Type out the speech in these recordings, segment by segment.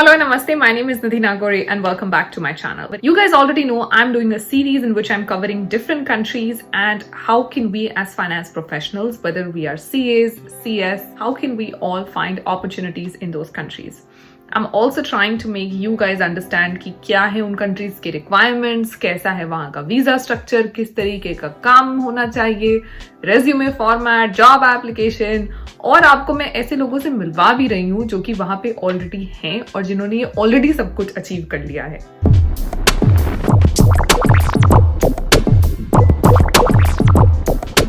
Hello, namaste. My name is Nidhi Nagori and welcome back to my channel. You guys already know I'm doing a series in which I'm covering different countries and how can we as finance professionals, whether we are CAs, CS, how can we all find opportunities in those countries. I'm also trying to make you guys understand कि क्या है उन countries के requirements, कैसा है वहाँ का visa structure, किस तरीके का काम होना चाहिए, resume format, job application, और आपको मैं ऐसे लोगों से मिलवा भी रही हूँ जो कि वहाँ पे already हैं और जिन्होंने ये already सब कुछ achieve कर लिया है।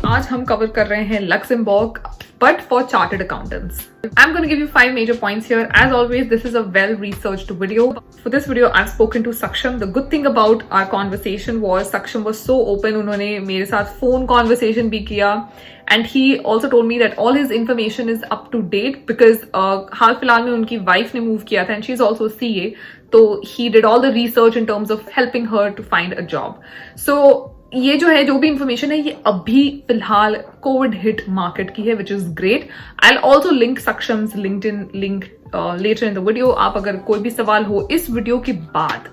आज हम कवर कर रहे हैं Luxembourg, but for chartered accountants. I'm going to give you 5 major points here. As always, this is a well-researched video. For this video, I've spoken to Saksham. The good thing about our conversation was Saksham was so open. उन्होंने मेरे साथ phone conversation भी किया. And he also told me that all his information is up to date because हाल फिलहाल में उनकी wife ने move किया था and she's also a CA. So he did all the research in terms of helping her to find a job. So ये जो है जो भी इंफॉर्मेशन है ये अभी फिलहाल कोविड हिट मार्केट की है, which is great. I will also link Saksham's LinkedIn link later in the video. आप अगर कोई भी सवाल हो इस वीडियो के बाद,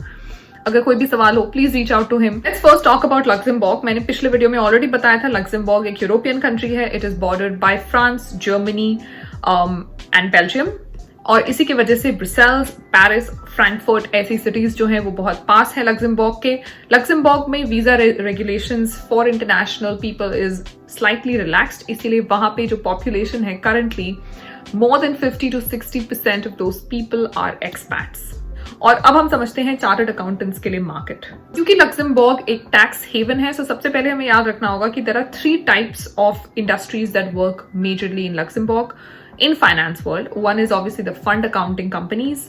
अगर कोई भी सवाल हो please reach out to him. Let's first talk about Luxembourg. मैंने पिछले वीडियो में ऑलरेडी बताया था लक्समबर्ग एक यूरोपियन कंट्री है. It is bordered by France, Germany and Belgium. और इसी की वजह से ब्रुसेल्स, पेरिस, फ्रैंकफर्ट ऐसी सिटीज जो हैं वो बहुत पास है लक्समबर्ग के. लक्समबर्ग में visa regulations for international people is slightly relaxed, इसीलिए वहां पे जो पॉपुलेशन है currently more than 50 to 60% of those people are expats. और अब हम समझते हैं चार्टर्ड अकाउंटेंट्स के लिए मार्केट. क्योंकि लक्समबर्ग एक टैक्स हेवन है, सो सबसे पहले हमें याद रखना होगा कि there are 3 types of industries that work majorly in Luxembourg in finance world. One is obviously the fund accounting companies,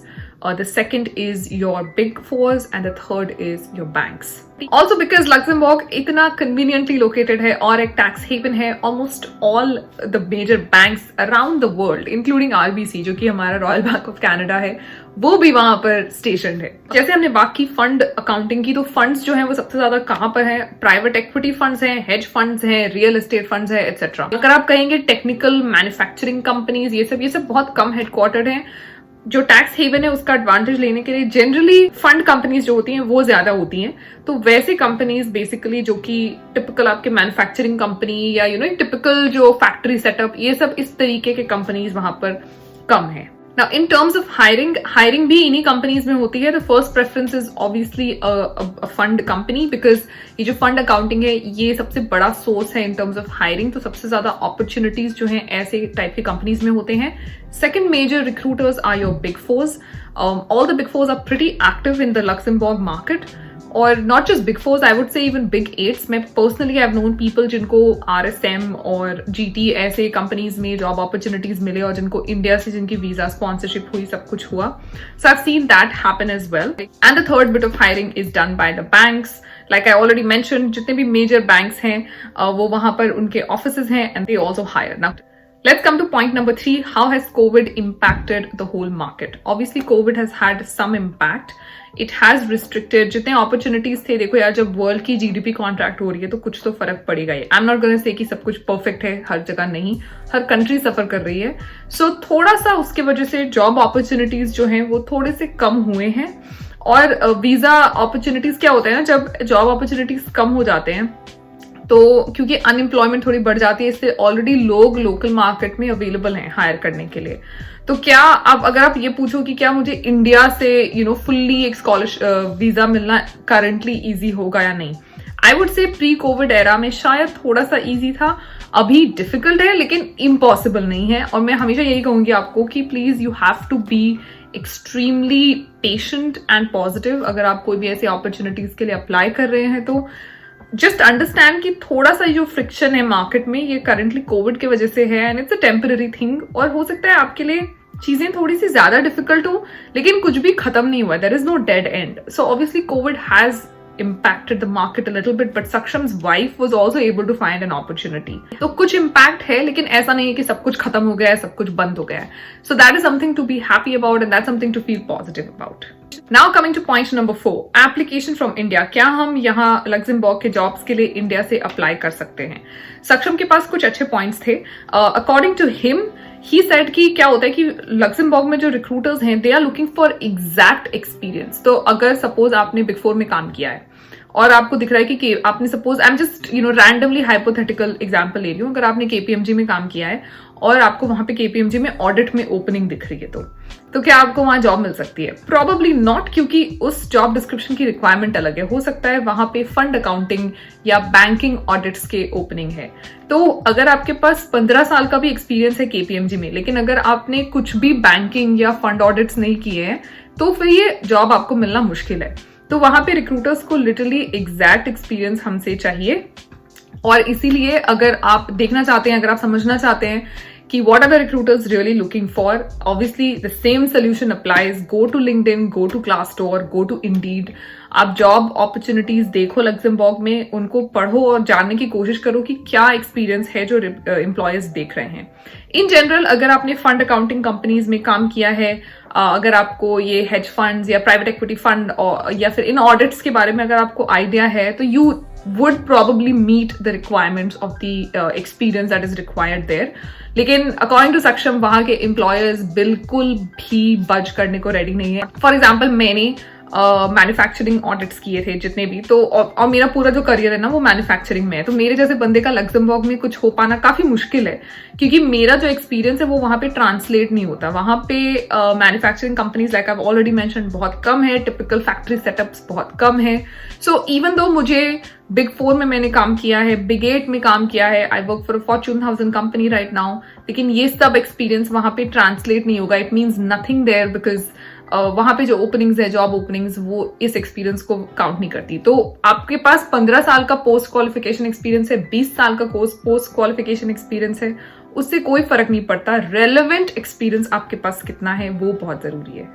the second is your big fours, and the third is your banks. Also because Luxembourg इतना conveniently located है और एक tax haven है, almost all the major banks around the world including RBC जो कि हमारा Royal Bank of Canada है वो भी वहां पर स्टेशन है. जैसे हमने बाकी फंड अकाउंटिंग की, तो फंड्स जो हैं वो सबसे ज्यादा कहां पर हैं? प्राइवेट इक्विटी फंड्स हैं, हेज फंड्स हैं, रियल एस्टेट फंड्स हैं, एटसेट्रा. अगर आप कहेंगे टेक्निकल मैन्युफैक्चरिंग कंपनीज, ये सब बहुत कम हेडक्वार्टर्ड हैं. जो टैक्स हेवन है उसका एडवांटेज लेने के लिए जनरली फंड कंपनीज जो होती हैं वो ज्यादा होती हैं. तो वैसे कंपनीज बेसिकली जो कि टिपिकल आपके मैन्युफैक्चरिंग कंपनी या टिपिकल जो फैक्ट्री सेटअप, ये सब इस तरीके के कंपनीज वहां पर कम है. Now, in terms of hiring भी इन्हीं कंपनीज में होती है. The first preference is obviously a fund company because ये जो फंड अकाउंटिंग है ये सबसे बड़ा सोर्स है in terms of hiring. तो सबसे ज्यादा अपॉर्चुनिटीज जो हैं ऐसे टाइप की कंपनीज में होते हैं. Second major recruiters are your big fours. All the big fours are pretty active in the Luxembourg market. और not just big fours, I would say even big eights. मैं personally I have known people जिनको RSM और GT ऐसे companies में job opportunities मिले और जिनको India से जिनकी वीजा स्पॉन्सरशिप हुई, सब कुछ हुआ. So I have seen that happen as well. And the third bit of hiring is done by the banks. Like I already mention, जितने भी मेजर बैंक्स हैं वो वहां पर उनके ऑफिसेज हैं and they also hire. Now let's come to point number 3. How has COVID impacted the whole market? Obviously, COVID has had some impact. It has restricted जितने opportunities थे. देखो यार, जब वर्ल्ड की GDP कॉन्ट्रैक्ट हो रही है तो कुछ तो फर्क पड़ेगा ही. I'm not gonna say कि सब कुछ परफेक्ट है, हर जगह नहीं, हर कंट्री सफर कर रही है. सो थोड़ा सा उसकी वजह से जॉब अपॉर्चुनिटीज जो हैं वो थोड़े से कम हुए हैं. और वीजा अपॉर्चुनिटीज क्या होता है ना, जब जॉब अपॉर्चुनिटीज कम हो जाते हैं तो क्योंकि अनएम्प्लॉयमेंट थोड़ी बढ़ जाती है, इससे ऑलरेडी लोग लोकल मार्केट में अवेलेबल हैं हायर करने के लिए. तो क्या अब अगर आप ये पूछो कि क्या मुझे इंडिया से फुल्ली एक स्कॉलरशिप वीजा मिलना करंटली इजी होगा या नहीं, आई वुड से प्री कोविड एरा में शायद थोड़ा सा इजी था. अभी डिफिकल्ट है लेकिन इम्पॉसिबल नहीं है. और मैं हमेशा यही कहूंगी आपको कि please you have to be extremely patient and positive. अगर आप कोई भी ऐसी अपॉर्चुनिटीज के लिए अप्लाई कर रहे हैं तो जस्ट अंडरस्टैंड कि थोड़ा सा जो फ्रिक्शन है मार्केट में ये करंटली कोविड की वजह से है and it's a temporary thing. और हो सकता है आपके लिए चीजें थोड़ी सी ज्यादा डिफिकल्ट हो लेकिन कुछ भी खत्म नहीं हुआ. There is no dead end. So obviously Covid has impacted the market a little bit, but Saksham's wife was also able to find an opportunity. तो कुछ impact है लेकिन ऐसा नहीं है कि सब कुछ खत्म हो गया है, सब कुछ बंद हो गया है. So that is something to be happy about and that's something to feel positive about. Now coming to point number 4, application from India. क्या हम यहाँ लक्समबर्ग के जॉब्स के लिए इंडिया से अप्लाई कर सकते हैं? सक्षम के पास कुछ अच्छे पॉइंट्स थे. According to him, he said कि क्या होता है कि लक्समबर्ग में जो रिक्रूटर्स हैं they are looking for exact experience. तो अगर सपोज आपने बिग फोर में काम किया है और आपको दिख रहा है कि आपने suppose, I am just randomly hypothetical example ले रही हूँ, अगर आपने केपीएमजी में काम किया है और आपको वहां पे केपीएमजी में ऑडिट में ओपनिंग दिख रही है तो क्या आपको वहां जॉब मिल सकती है? प्रोबेबली नॉट, क्योंकि उस जॉब डिस्क्रिप्शन की रिक्वायरमेंट अलग है। हो सकता है वहां पे फंड अकाउंटिंग या बैंकिंग ऑडिट्स के ओपनिंग है। तो अगर आपके पास 15 साल का भी एक्सपीरियंस है केपीएमजी में, लेकिन अगर आपने कुछ भी बैंकिंग या फंड ऑडिट्स नहीं किए हैं तो फिर ये जॉब आपको मिलना मुश्किल है। तो वहां पे रिक्रूटर्स को लिटरली एग्जैक्ट एक्सपीरियंस हमसे चाहिए। और इसीलिए अगर आप देखना चाहते हैं, अगर आप समझना चाहते हैं कि what are the recruiters really looking for, obviously the same solution applies. Go to LinkedIn, go to Glassdoor, go to Indeed. आप जॉब अपॉर्चुनिटीज देखो लक्समबर्ग में, उनको पढ़ो और जानने की कोशिश करो कि क्या एक्सपीरियंस है जो एम्प्लॉयर्स देख रहे हैं। इन जनरल अगर आपने फंड अकाउंटिंग कंपनीज में काम किया है, अगर आपको ये हेज फंड्स या प्राइवेट इक्विटी फंड या फिर इन ऑडिट्स के बारे में अगर आपको आइडिया है, तो you would probably meet the requirements of the experience that is required there. लेकिन अकॉर्डिंग टू सक्षम वहां के एम्प्लॉयर्स बिल्कुल भी बज करने को रेडी नहीं है। फॉर एग्जाम्पल मैंने मैन्युफैक्चरिंग ऑडिट्स किए थे जितने भी, तो और मेरा पूरा जो करियर है ना वो मैन्युफैक्चरिंग में है, तो मेरे जैसे बंदे का लक्समबर्ग में कुछ हो पाना काफी मुश्किल है, क्योंकि मेरा जो एक्सपीरियंस है वो वहां पे ट्रांसलेट नहीं होता। वहां पे manufacturing companies like I already mention बहुत कम है, टिपिकल फैक्ट्री सेटअप्स बहुत कम है। सो इवन दो मुझे बिग फोर में मैंने काम किया है, बिग 8 में काम किया है, I work for Fortune 1000 company right now, लेकिन ये सब एक्सपीरियंस वहां पे ट्रांसलेट नहीं होगा। It means nothing there, because वहां पे जो ओपनिंग्स है, जॉब ओपनिंग्स, वो इस एक्सपीरियंस को काउंट नहीं करती। तो आपके पास 15 साल का पोस्ट क्वालिफिकेशन एक्सपीरियंस है, 20 साल का पोस्ट क्वालिफिकेशन एक्सपीरियंस है, उससे कोई फर्क नहीं पड़ता। रेलेवेंट एक्सपीरियंस आपके पास कितना है वो बहुत जरूरी है।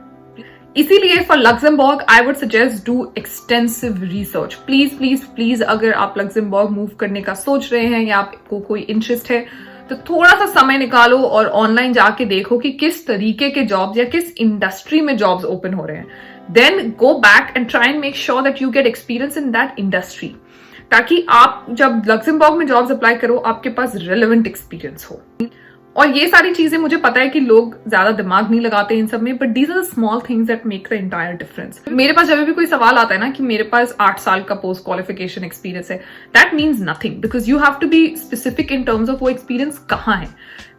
इसीलिए for Luxembourg I would suggest do extensive research. Please please please, अगर आप लक्समबर्ग मूव करने का सोच रहे हैं या आपको कोई इंटरेस्ट है तो थोड़ा सा समय निकालो और ऑनलाइन जाके देखो कि किस तरीके के जॉब्स या किस इंडस्ट्री में जॉब्स ओपन हो रहे हैं। Then go back and try and make sure that you get experience in that industry, ताकि आप जब लक्समबर्ग में जॉब्स अप्लाई करो आपके पास रेलेवेंट एक्सपीरियंस हो। और ये सारी चीजें मुझे पता है कि लोग ज्यादा दिमाग नहीं लगाते इन सब में, but these are the small things that make the entire difference. मेरे पास जब भी कोई सवाल आता है ना कि मेरे पास 8 साल का पोस्ट क्वालिफिकेशन एक्सपीरियंस है, that means nothing, because you have to be specific in terms of वो एक्सपीरियंस कहाँ है।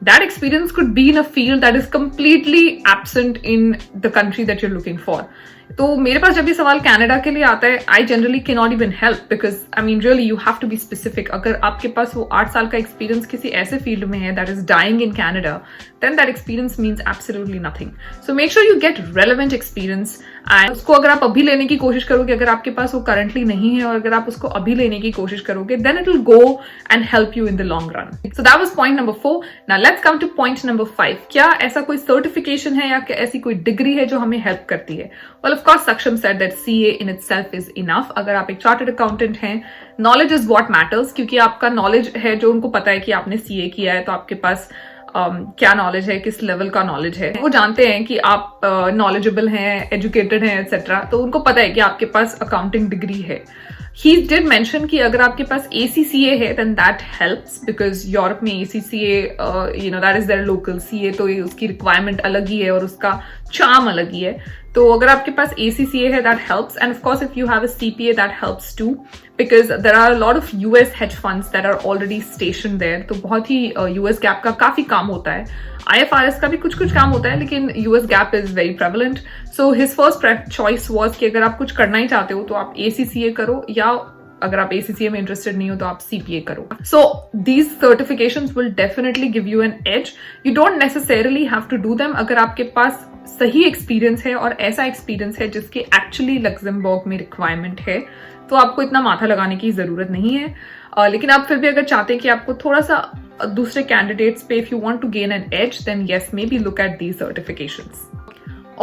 That experience could be in a field that is completely absent in the country that you're looking for. तो मेरे पास जब भी सवाल Canada के लिए आता है, I generally can not even help, because I mean really you have to be specific. अगर आपके पास वो 8 साल का एक्सपीरियंस किसी ऐसे फील्ड में है that is dying in Canada, then that experience means absolutely nothing. So make sure you get relevant experience, and उसको अगर आप अभी लेने की कोशिश करोगे, अगर आपके पास वो currently नहीं है और अगर आप उसको अभी लेने की कोशिश करोगे, then it will go and help you in the long run. So that was point number 4. Now let's come to point number 5. क्या ऐसा कोई certification है या ऐसी कोई डिग्री है जो हमें हेल्प करती है? Well, of course, Saksham said that CA in itself is enough. अगर आप एक chartered accountant हैं, knowledge is what matters, क्योंकि आपका knowledge है जो उनको पता है कि आपने CA किया है, तो आपके पास क्या नॉलेज है, किस लेवल का नॉलेज है, वो जानते हैं कि आप नॉलेजेबल हैं, एजुकेटेड हैं, एक्सेट्रा, तो उनको पता है कि आपके पास अकाउंटिंग डिग्री है। He did mention कि अगर आपके पास ACCA है then that helps, because Europe में ACCA that is their local CA, तो उसकी रिक्वायरमेंट अलग ही है और उसका चार्म अलग ही है। तो अगर आपके पास ACCA है that helps, and of course if you have a CPA that helps too, because there are a lot of US hedge funds that are already stationed there, तो बहुत ही US गैप का काफी काम होता है, IFRS का भी कुछ कुछ काम होता है, लेकिन US gap is very prevalent. So his first choice was कि अगर आप कुछ करना ही चाहते हो तो आप ACCA करो, या अगर आप ACCA में इंटरेस्टेड नहीं हो तो आप CPA करो। So these certifications will definitely give you an edge. You don't necessarily have to do them अगर आपके पास सही एक्सपीरियंस है और ऐसा एक्सपीरियंस है जिसकी एक्चुअली लक्समबर्ग में रिक्वायरमेंट है, तो आपको इतना माथा लगाने की जरूरत नहीं है। लेकिन आप फिर भी अगर चाहते हैं कि आपको थोड़ा सा दूसरे कैंडिडेट्स पे, if you want to gain an edge, then yes, maybe look at these certifications.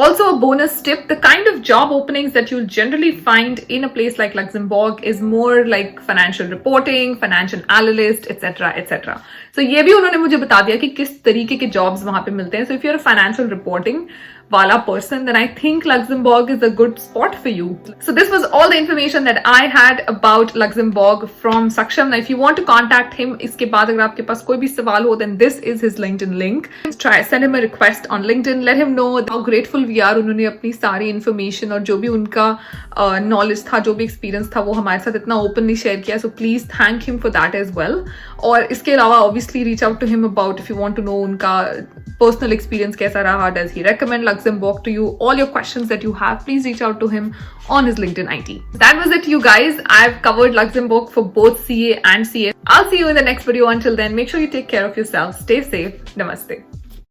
Also, a bonus tip, the kind of job openings that you'll generally find in a place like Luxembourg is more like financial reporting, financial analyst, etc. etc. So ये भी उन्होंने मुझे बता दिया कि किस तरीके के jobs वहां पे मिलते हैं. So if you're a financial reporting, wala person, then I think Luxembourg is a good spot for you. So this was all the information that I had about Luxembourg from Saksham. Now if you want to contact him, iske baad agar aapke paas koi bhi sawal ho, then this is his LinkedIn link. Send him a request on LinkedIn. Let him know how grateful we are. उन्होंने अपनी सारी information और जो भी उनका knowledge था, जो भी experience था, वो हमारे साथ इतना openly share किया. So please thank him for that as well. और इसके अलावा obviously reach out to him about if you want to know उनका personal experience कैसा रहा, does he recommend Luxembourg to you, all your questions that you have, please reach out to him on his LinkedIn ID. That was it, you guys. I've covered Luxembourg for both CA and CA. I'll see you in the next video. Until then, make sure you take care of yourself. Stay safe. Namaste.